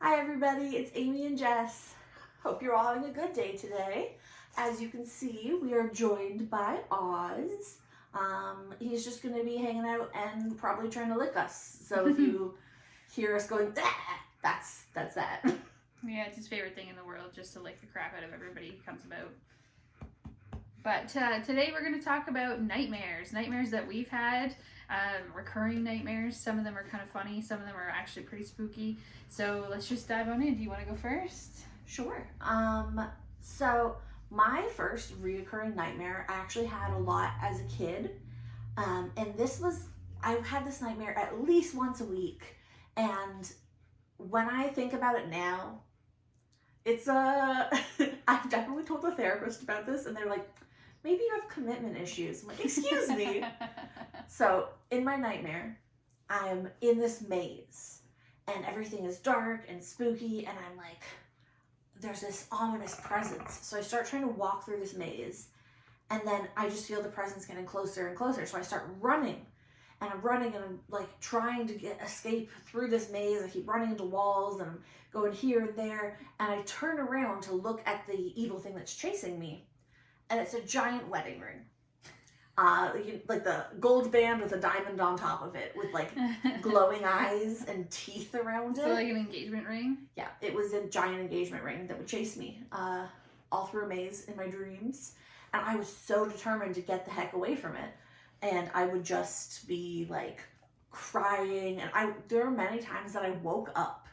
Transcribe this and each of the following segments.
Hi everybody, it's Amy and Jess. Hope you're all having a good day today. As you can see, we are joined by Oz. He's just going to be hanging out and probably trying to lick us. So if you hear us going, that's that. Yeah, it's his favorite thing in the world, just to lick the crap out of everybody he comes about. But today we're going to talk about nightmares that we've had, recurring nightmares. Some of them are kind of funny, some of them are actually pretty spooky. So let's just dive on in. Do you want to go first? Sure. So my first reoccurring nightmare I actually had a lot as a kid. And I had this nightmare at least once a week. And when I think about it now, it's I've definitely told the therapist about this, and they're like, maybe you have commitment issues. I'm like, excuse me. So in my nightmare, I'm in this maze and everything is dark and spooky, and I'm like, there's this ominous presence. So I start trying to walk through this maze, and then I just feel the presence getting closer and closer. So I start running, and I'm like trying to escape through this maze. I keep running into walls and I'm going here and there, and I turn around to look at the evil thing that's chasing me. And it's a giant wedding ring. Like the gold band with a diamond on top of it, with like glowing eyes and teeth around it. So like an engagement ring? Yeah, it was a giant engagement ring that would chase me all through a maze in my dreams. And I was so determined to get the heck away from it. And I would just be like crying. And there were many times that I woke up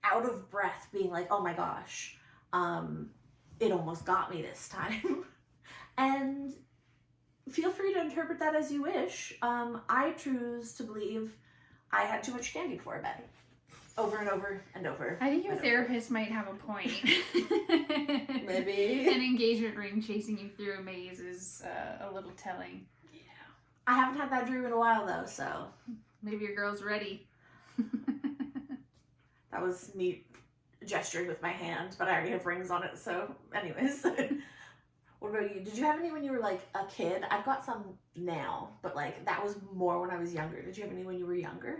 out of breath being like, oh my gosh, it almost got me this time. And feel free to interpret that as you wish. I choose to believe I had too much candy before bed. Over and over and over. I think your therapist might have a point. Maybe. An engagement ring chasing you through a maze is a little telling. Yeah. I haven't had that dream in a while though, so. Maybe your girl's ready. That was me gesturing with my hand, but I already have rings on it, so anyways. What about you? Did you have any when you were like a kid? I've got some now, but like that was more when I was younger. Did you have any when you were younger?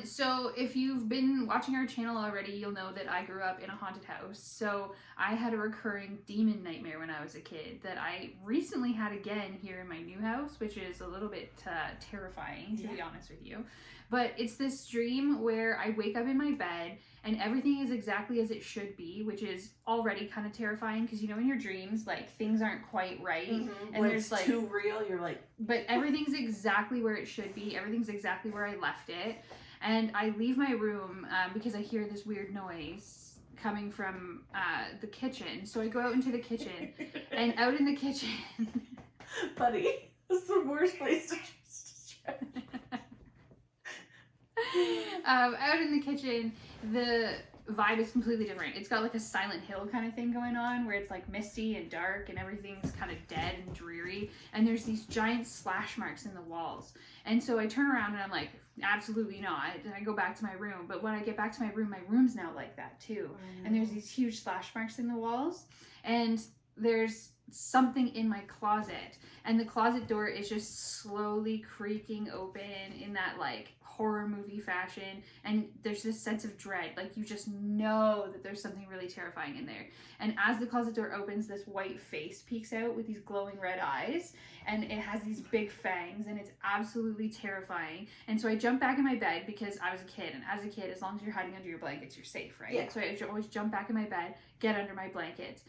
So if you've been watching our channel already, you'll know that I grew up in a haunted house. So I had a recurring demon nightmare when I was a kid that I recently had again here in my new house, which is a little bit terrifying, to be honest with you. But it's this dream where I wake up in my bed and everything is exactly as it should be, which is already kind of terrifying because, you know, in your dreams, like, things aren't quite right. Mm-hmm. And when there's it's like too real, you're like... But everything's exactly where it should be. Everything's exactly where I left it. And I leave my room because I hear this weird noise coming from the kitchen. So I go out into the kitchen, and out in the kitchen... Buddy, this is the worst place to describe. Out in the kitchen, the vibe is completely different. It's got like a Silent Hill kind of thing going on where it's like misty and dark and everything's kind of dead and dreary, and there's these giant slash marks in the walls. And so I turn around and I'm like, absolutely not. And I go back to my room, but when I get back to my room's now like that too. And there's these huge slash marks in the walls, and there's something in my closet, and the closet door is just slowly creaking open in that like horror movie fashion, and there's this sense of dread, like you just know that there's something really terrifying in there. And as the closet door opens, this white face peeks out with these glowing red eyes, and it has these big fangs, and it's absolutely terrifying. And so I jump back in my bed because I was a kid, and as a kid, as long as you're hiding under your blankets, you're safe, right? Yeah. So I always jump back in my bed, get under my blankets.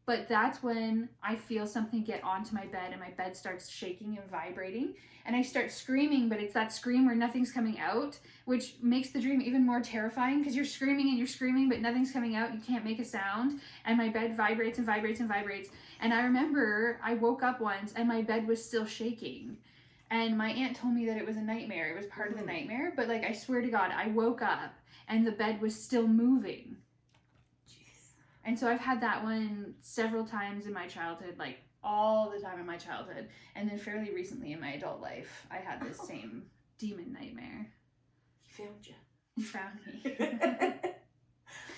But that's when I feel something get onto my bed, and my bed starts shaking and vibrating, and I start screaming, but it's that scream where nothing's coming out, which makes the dream even more terrifying because you're screaming, but nothing's coming out. You can't make a sound, and my bed vibrates and vibrates and vibrates. And I remember I woke up once and my bed was still shaking. And my aunt told me that it was a nightmare. It was part of the nightmare, but like I swear to God, I woke up and the bed was still moving. And so I've had that one several times in my childhood, like all the time in my childhood. And then fairly recently in my adult life, I had this same demon nightmare. He found you. He found me.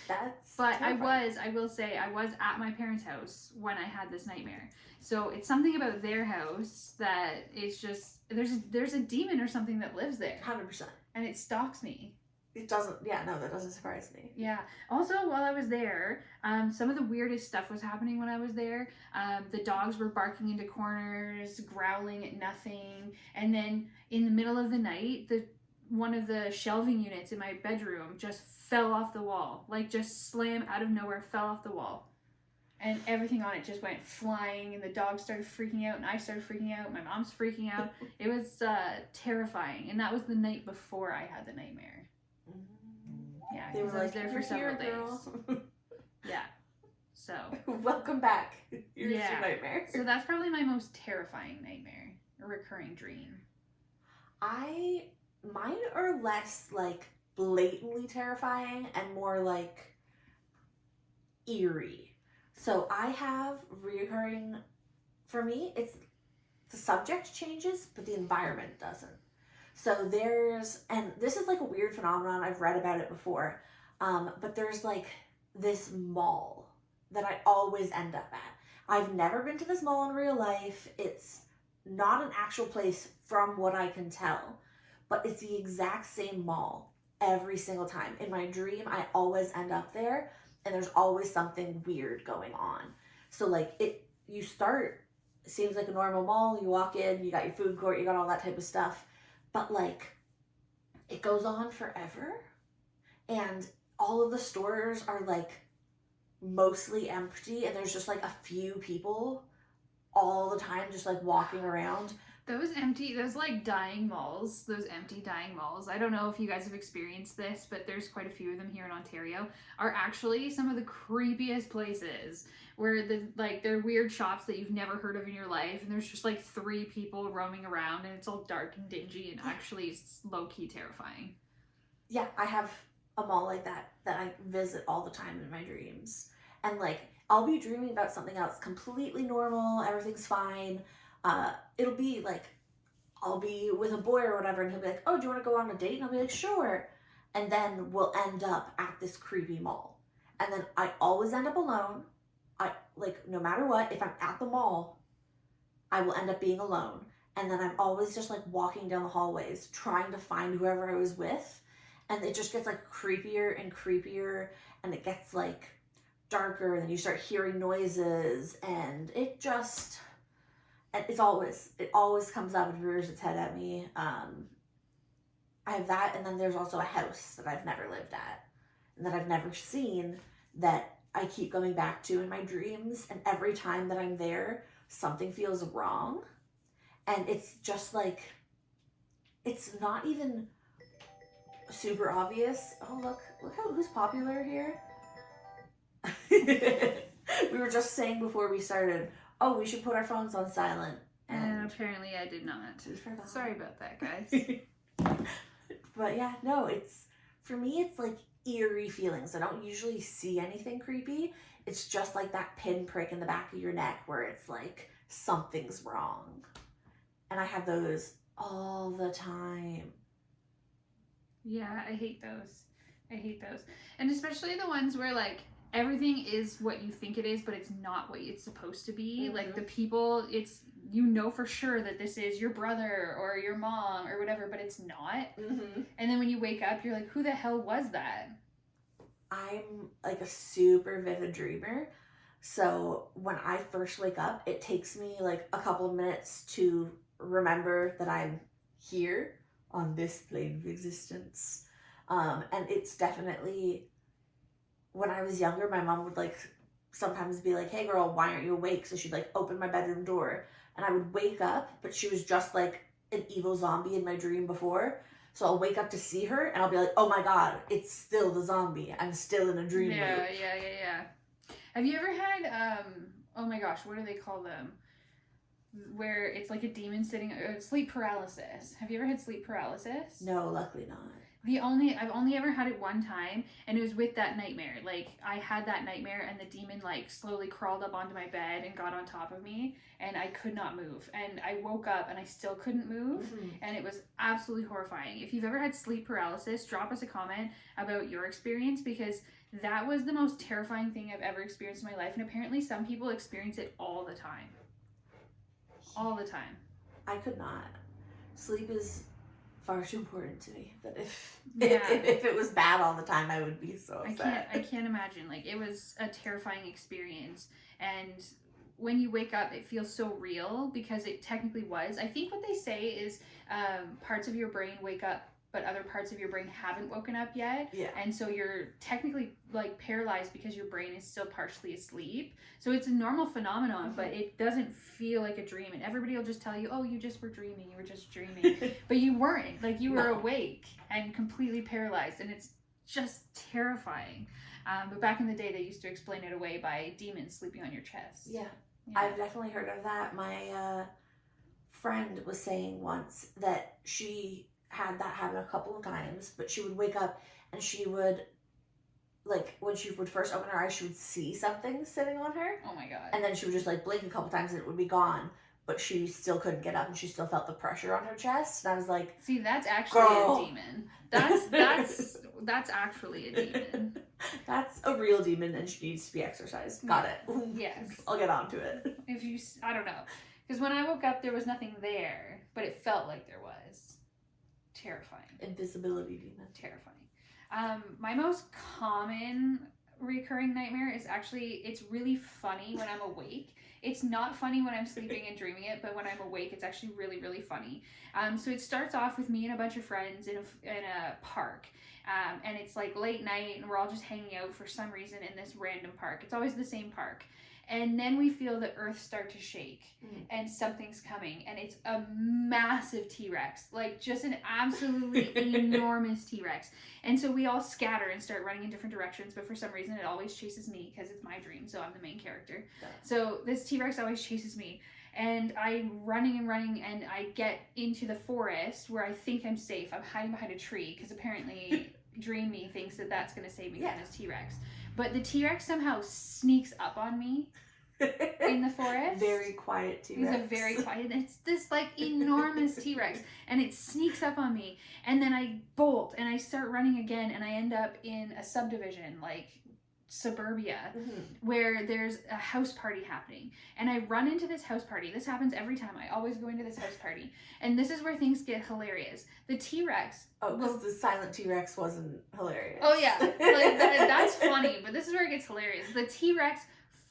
That's But terrifying. I will say, I was at my parents' house when I had this nightmare. So it's something about their house that it's just, there's a demon or something that lives there. 100%. And it stalks me. It doesn't, yeah, no, that doesn't surprise me. Yeah. Also, while I was there, some of the weirdest stuff was happening when I was there. The dogs were barking into corners, growling at nothing, and then in the middle of the night, one of the shelving units in my bedroom just fell off the wall, like just slam out of nowhere, fell off the wall, and everything on it just went flying. And the dogs started freaking out, and I started freaking out. My mom's freaking out. It was terrifying, and that was the night before I had the nightmare. Yeah, They were I was like, there for "You're several here, days. girl." Yeah. So. Welcome back. Here's Yeah. your nightmare. So that's probably my most terrifying nightmare, a recurring dream. Mine are less like blatantly terrifying and more like eerie. So I have reoccurring, for me, it's the subject changes, but the environment doesn't. So and this is like a weird phenomenon, I've read about it before, but there's like this mall that I always end up at. I've never been to this mall in real life. It's not an actual place from what I can tell, but it's the exact same mall every single time. In my dream, I always end up there, and there's always something weird going on. So like it seems like a normal mall, you walk in, you got your food court, you got all that type of stuff, but like it goes on forever, and all of the stores are like mostly empty, and there's just like a few people all the time just like walking around. Those like dying malls, those empty dying malls, I don't know if you guys have experienced this, but there's quite a few of them here in Ontario, are actually some of the creepiest places, where they're weird shops that you've never heard of in your life, and there's just like 3 people roaming around, and it's all dark and dingy, and actually it's low-key terrifying. Yeah, I have a mall like that I visit all the time in my dreams, and like I'll be dreaming about something else completely normal, everything's fine. It'll be like, I'll be with a boy or whatever, and he'll be like, "Oh, do you want to go on a date?" And I'll be like, "Sure." And then we'll end up at this creepy mall. And then I always end up alone. No matter what, if I'm at the mall, I will end up being alone. And then I'm always just like walking down the hallways, trying to find whoever I was with. And it just gets like creepier and creepier, and it gets like darker, and then you start hearing noises, and it always comes up and rears its head at me. I have that, and then there's also a house that I've never lived at and that I've never seen that I keep going back to in my dreams, and every time that I'm there, something feels wrong. And it's just like, it's not even super obvious. Oh, look who's popular here. We were just saying before we started, oh, we should put our phones on silent. And apparently I did not. We forgot. Sorry about that, guys. But yeah, no, for me, it's like eerie feelings. I don't usually see anything creepy. It's just like that pinprick in the back of your neck where it's like something's wrong. And I have those all the time. Yeah, I hate those. And especially the ones where like everything is what you think it is, but it's not what it's supposed to be. Mm-hmm. Like the people, you know for sure that this is your brother or your mom or whatever, but it's not. Mm-hmm. And then when you wake up, you're like, who the hell was that? I'm like a super vivid dreamer. So when I first wake up, it takes me like a couple of minutes to remember that I'm here on this plane of existence. And it's definitely, when I was younger, my mom would like sometimes be like, "Hey girl, why aren't you awake?" So she'd like open my bedroom door, and I would wake up, but she was just like an evil zombie in my dream before. So I'll wake up to see her, and I'll be like, "Oh my god, it's still the zombie. I'm still in a dream loop." Yeah. Have you ever had oh my gosh, what do they call them? Where it's like a demon sitting, sleep paralysis. Have you ever had sleep paralysis? No, luckily not. I've only ever had it one time, and it was with that nightmare. Like I had that nightmare, and the demon like slowly crawled up onto my bed and got on top of me, and I could not move. And I woke up and I still couldn't move, and it was absolutely horrifying. If you've ever had sleep paralysis, drop us a comment about your experience, because that was the most terrifying thing I've ever experienced in my life, and apparently some people experience it all the time. All the time. I could not. Sleep is far too important to me that if Yeah. if it was bad all the time, I would be so upset. I can't imagine. Like, it was a terrifying experience, and when you wake up, it feels so real because it technically was. I think what they say is parts of your brain wake up, but other parts of your brain haven't woken up yet. Yeah. And so you're technically like paralyzed because your brain is still partially asleep. So it's a normal phenomenon, but it doesn't feel like a dream. And everybody will just tell you, oh, you just were dreaming. You were just dreaming. But you weren't. Like, you were awake and completely paralyzed. And it's just terrifying. But back in the day, they used to explain it away by demons sleeping on your chest. Yeah. I've definitely heard of that. My friend was saying once that she had that happen a couple of times, but she would wake up and she would, like, when she would first open her eyes, she would see something sitting on her. Oh my God. And then she would just, like, blink a couple times and it would be gone. But she still couldn't get up and she still felt the pressure on her chest. And I was like, see, that's actually a demon. That's actually a demon. That's a real demon and she needs to be exorcised. Got it. Yes. I'll get on to it. I don't know. Because when I woke up, there was nothing there, but it felt like there was. Terrifying. Invisibility demon. Terrifying. My most common recurring nightmare is actually, it's really funny when I'm awake. It's not funny when I'm sleeping and dreaming it, but when I'm awake, it's actually really, really funny. So it starts off with me and a bunch of friends in a park. And it's like late night and we're all just hanging out for some reason in this random park. It's always the same park. And then we feel the earth start to shake and something's coming. And it's a massive T-Rex, like just an absolutely enormous T-Rex. And so we all scatter and start running in different directions. But for some reason, it always chases me because it's my dream. So I'm the main character. Yeah. So this T-Rex always chases me. And I'm running and I get into the forest where I think I'm safe. I'm hiding behind a tree because apparently Dream Me thinks that that's going to save me from this T-Rex. But the T-Rex somehow sneaks up on me in the forest. Very quiet T-Rex. He's a very quiet. It's this like enormous T-Rex, and it sneaks up on me, and then I bolt and I start running again, and I end up in a subdivision like suburbia where there's a house party happening, and I run into this house party. This happens every time. I always go into this house party, and this is where things get hilarious. The T-Rex. Oh, because the silent T-Rex wasn't hilarious. Oh yeah, like that's funny, but this is where it gets hilarious. The T-Rex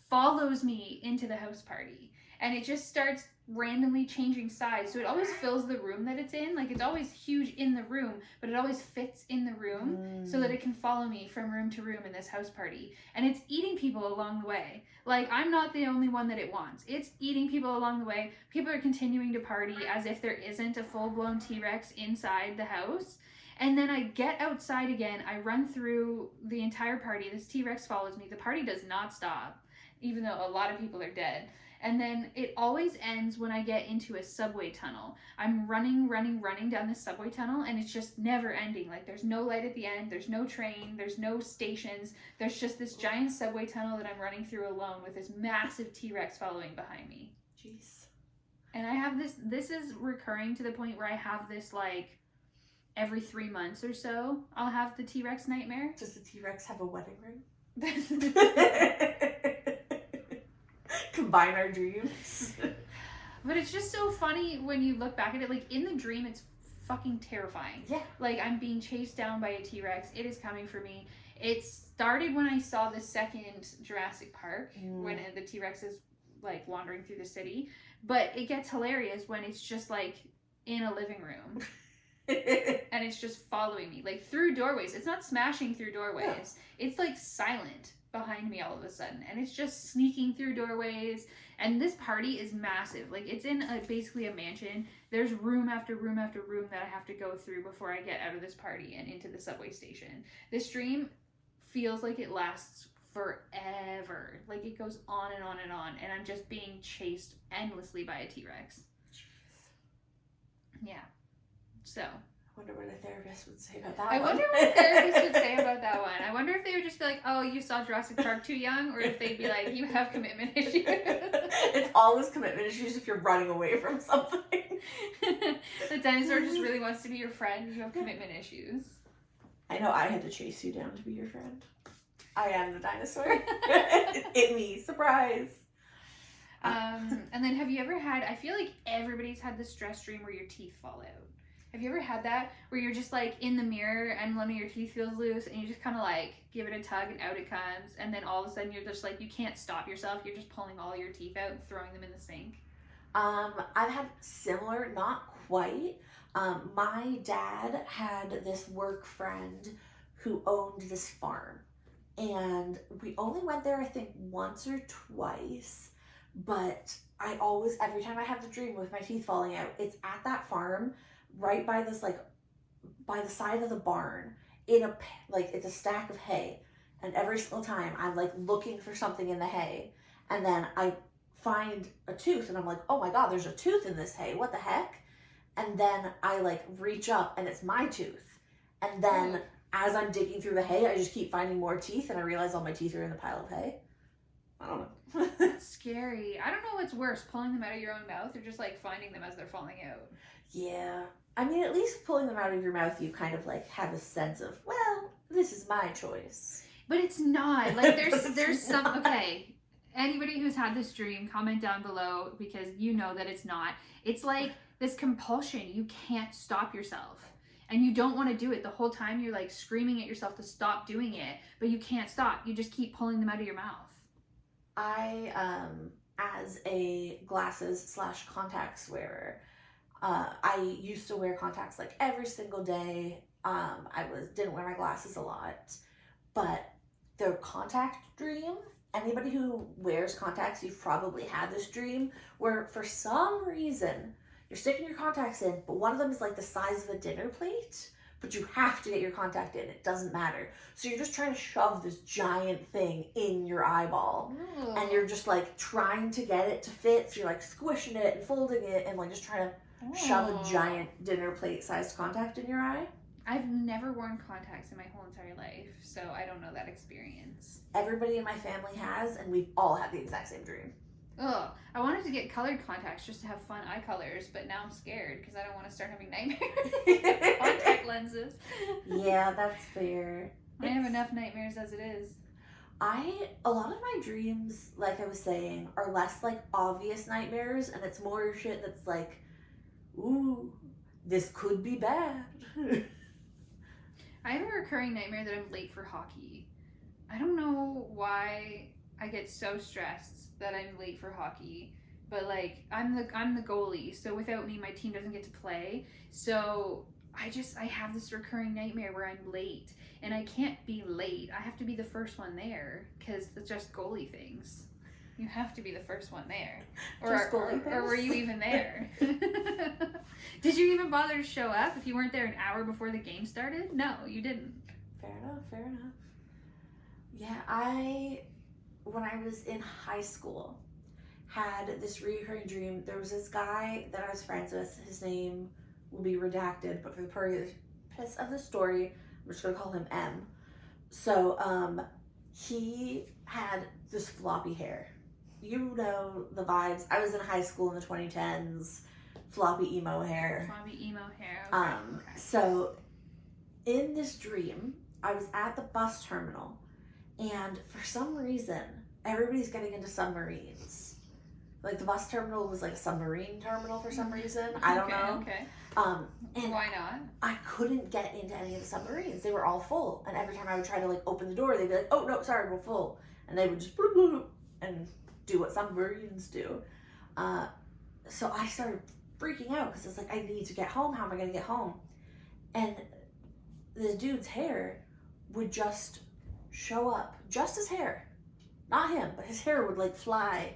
follows me into the house party, and it just starts randomly changing size, so it always fills the room that it's in. Like, it's always huge in the room, but it always fits in the room so that it can follow me from room to room in this house party. And it's eating people along the way. Like, I'm not the only one that it wants. It's eating people along the way. People are continuing to party as if there isn't a full-blown T-Rex inside the house. And then I get outside again. I run through the entire party. This T-Rex follows me. The party does not stop, even though a lot of people are dead. And then it always ends when I get into a subway tunnel. I'm running down this subway tunnel, and it's just never ending. Like, there's no light at the end, there's no train, there's no stations. There's just this giant subway tunnel that I'm running through alone with this massive T-Rex following behind me. Jeez. And I have this is recurring to the point where I have this, like, every 3 months or so, I'll have the T-Rex nightmare. Does the T-Rex have a wedding ring? Combine our dreams. But it's just so funny when you look back at it. Like, in the dream, it's fucking terrifying. Yeah. Like, I'm being chased down by a T-Rex. It is coming for me. It started when I saw the second Jurassic Park, when the T-Rex is, like, wandering through the city. But it gets hilarious when it's just, like, in a living room. And it's just following me, like, through doorways. It's not smashing through doorways. Yeah. It's, like, silent behind me all of a sudden, and it's just sneaking through doorways. And this party is massive. Like, it's in basically a mansion. There's room after room after room that I have to go through before I get out of this party and into the subway station. This dream feels like it lasts forever. Like, it goes on and on and on, and I'm just being chased endlessly by a T-Rex. Yeah. So I wonder what a therapist would say about that one. I wonder what a therapist would say about that one. I wonder if they would just be like, oh, you saw Jurassic Park too young, or if they'd be like, you have commitment issues. It's always commitment issues if you're running away from something. The dinosaur just really wants to be your friend. You have commitment issues. I know, I had to chase you down to be your friend. I am the dinosaur. Hit me. Surprise. And then have you ever had, I feel like everybody's had the stress dream where your teeth fall out. Have you ever had that where you're just like in the mirror and one of your teeth feels loose and you just kind of like give it a tug and out it comes, and then all of a sudden you're just like, you can't stop yourself, you're just pulling all your teeth out and throwing them in the sink? I've had similar, not quite. My dad had this work friend who owned this farm, and we only went there I think once or twice, but I always, every time I have the dream with my teeth falling out, it's at that farm right by this, like, by the side of the barn, in a like, it's a stack of hay, and every single time I'm like looking for something in the hay, and then I find a tooth and I'm like, oh my god, there's a tooth in this hay, what the heck? And then I like reach up and it's my tooth, and then as I'm digging through the hay, I just keep finding more teeth, and I realize all my teeth are in the pile of hay. I don't know. That's scary. I don't know what's worse, pulling them out of your own mouth or just like finding them as they're falling out. Yeah. I mean, at least pulling them out of your mouth, you kind of like have a sense of, well, this is my choice. But it's not. Like there's some, okay. Anybody who's had this dream, comment down below, because you know that it's not. It's like this compulsion. You can't stop yourself. And you don't want to do it. The whole time you're like screaming at yourself to stop doing it, but you can't stop. You just keep pulling them out of your mouth. I, as a glasses/contacts wearer, I used to wear contacts like every single day. Didn't wear my glasses a lot, but the contact dream, anybody who wears contacts, you've probably had this dream where for some reason you're sticking your contacts in, but one of them is like the size of a dinner plate, but you have to get your contact in. It doesn't matter. So you're just trying to shove this giant thing in your eyeball. Ooh. And you're just like trying to get it to fit. So you're like squishing it and folding it and like just trying to shove a giant dinner plate sized contact in your eye. I've never worn contacts in my whole entire life, so I don't know that experience. Everybody in my family has, and we've all had the exact same dream. Ugh, I wanted to get colored contacts just to have fun eye colors, but now I'm scared because I don't want to start having nightmares. Contact lenses. Yeah, that's fair. I have enough nightmares as it is. A lot of my dreams, like I was saying, are less like obvious nightmares, and it's more shit that's like, ooh, this could be bad. I have a recurring nightmare that I'm late for hockey. I don't know why I get so stressed that I'm late for hockey, but like I'm the goalie, so without me my team doesn't get to play. So I have this recurring nightmare where I'm late, and I can't be late. I have to be the first one there because it's just goalie things. You have to be the first one there. Or were you even there? Did you even bother to show up if you weren't there an hour before the game started? No, you didn't. Fair enough. Yeah, when I was in high school, had this reoccurring dream. There was this guy that I was friends with. His name will be redacted, but for the purpose of the story, I'm just going to call him M. So, he had this floppy hair. You know the vibes. I was in high school in the 2010s. Floppy emo hair. Okay. So in this dream, I was at the bus terminal, and for some reason, everybody's getting into submarines. Like the bus terminal was like a submarine terminal for some reason. I don't know. Okay. And why not? I couldn't get into any of the submarines. They were all full, and every time I would try to like open the door, they'd be like, "Oh no, sorry, we're full," and they would just bloop, bloop, bloop, and do what submarines do. So I started freaking out because I was like, I need to get home. How am I going to get home? And this dude's hair would just show up. Just his hair. Not him, but his hair would like fly.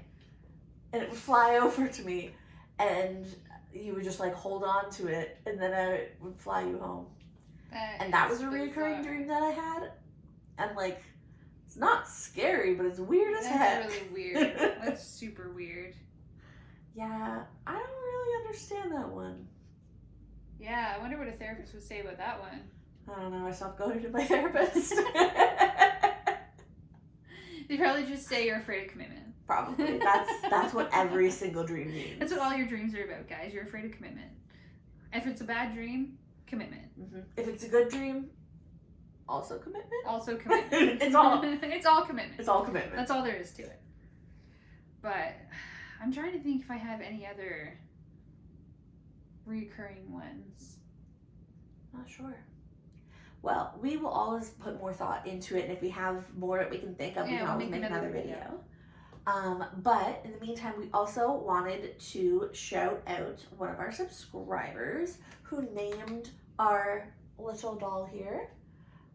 And it would fly over to me. And you would just like hold on to it. And then it would fly you home. That was a recurring dream that I had. And like, it's not scary, but it's weird as heck. That's really weird. That's super weird. Yeah, I don't really understand that one. Yeah, I wonder what a therapist would say about that one. I don't know, I stopped going to my therapist. They'd probably just say you're afraid of commitment. Probably. That's what every single dream means. That's what all your dreams are about, guys. You're afraid of commitment. If it's a bad dream, commitment. Mm-hmm. If it's a good dream, also commitment? Also commitment. It's all commitment. It's all commitment. That's all there is to it. But I'm trying to think if I have any other recurring ones. Not sure. Well, we will always put more thought into it, and if we have more that we can think of, we can always make another video. But in the meantime, we also wanted to shout out one of our subscribers who named our little doll here,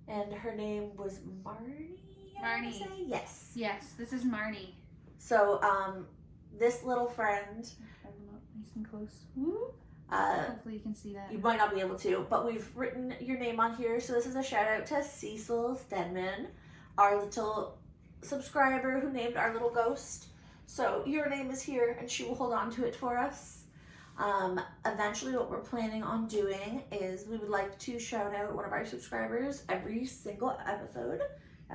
and her name was Marnie. Marnie. Yes. Yes, this is Marnie. So, this little friend. Hold them up nice and close. Woo. Hopefully you can see that. You might not be able to, but we've written your name on here. So this is a shout out to Cecil Stedman, our little subscriber who named our little ghost. So your name is here, and she will hold on to it for us. Eventually what we're planning on doing is we would like to shout out one of our subscribers every single episode. Yeah,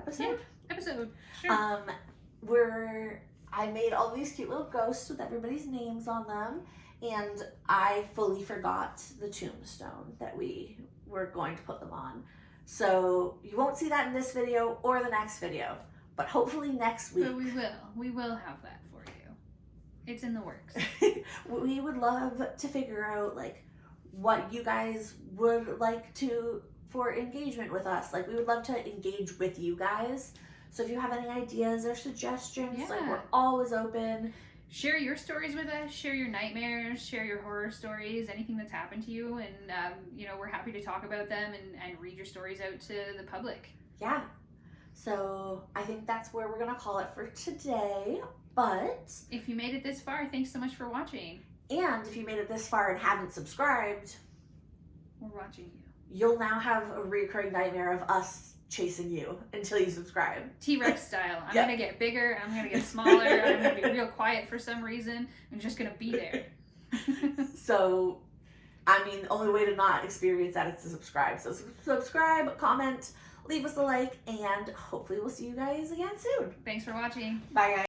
episode. Sure. I made all these cute little ghosts with everybody's names on them, and I fully forgot the tombstone that we were going to put them on. So you won't see that in this video or the next video, but hopefully next week. But we will have that for you. It's in the works. We would love to figure out like what you guys would like to for engagement with us. Like we would love to engage with you guys. So if you have any ideas or suggestions, like we're always open. Share your stories with us, share your nightmares, share your horror stories, anything that's happened to you, and we're happy to talk about them and read your stories out to the public. Yeah. So I think that's where we're gonna call it for today. But if you made it this far, thanks so much for watching. And if you made it this far and haven't subscribed, we're watching you. You'll now have a recurring nightmare of us chasing you until you subscribe. T-Rex style. I'm gonna get bigger, I'm gonna get smaller, I'm gonna be real quiet for some reason. I'm just gonna be there. So, I mean, the only way to not experience that is to subscribe. So subscribe, comment, leave us a like, and hopefully we'll see you guys again soon. Thanks for watching. Bye, guys.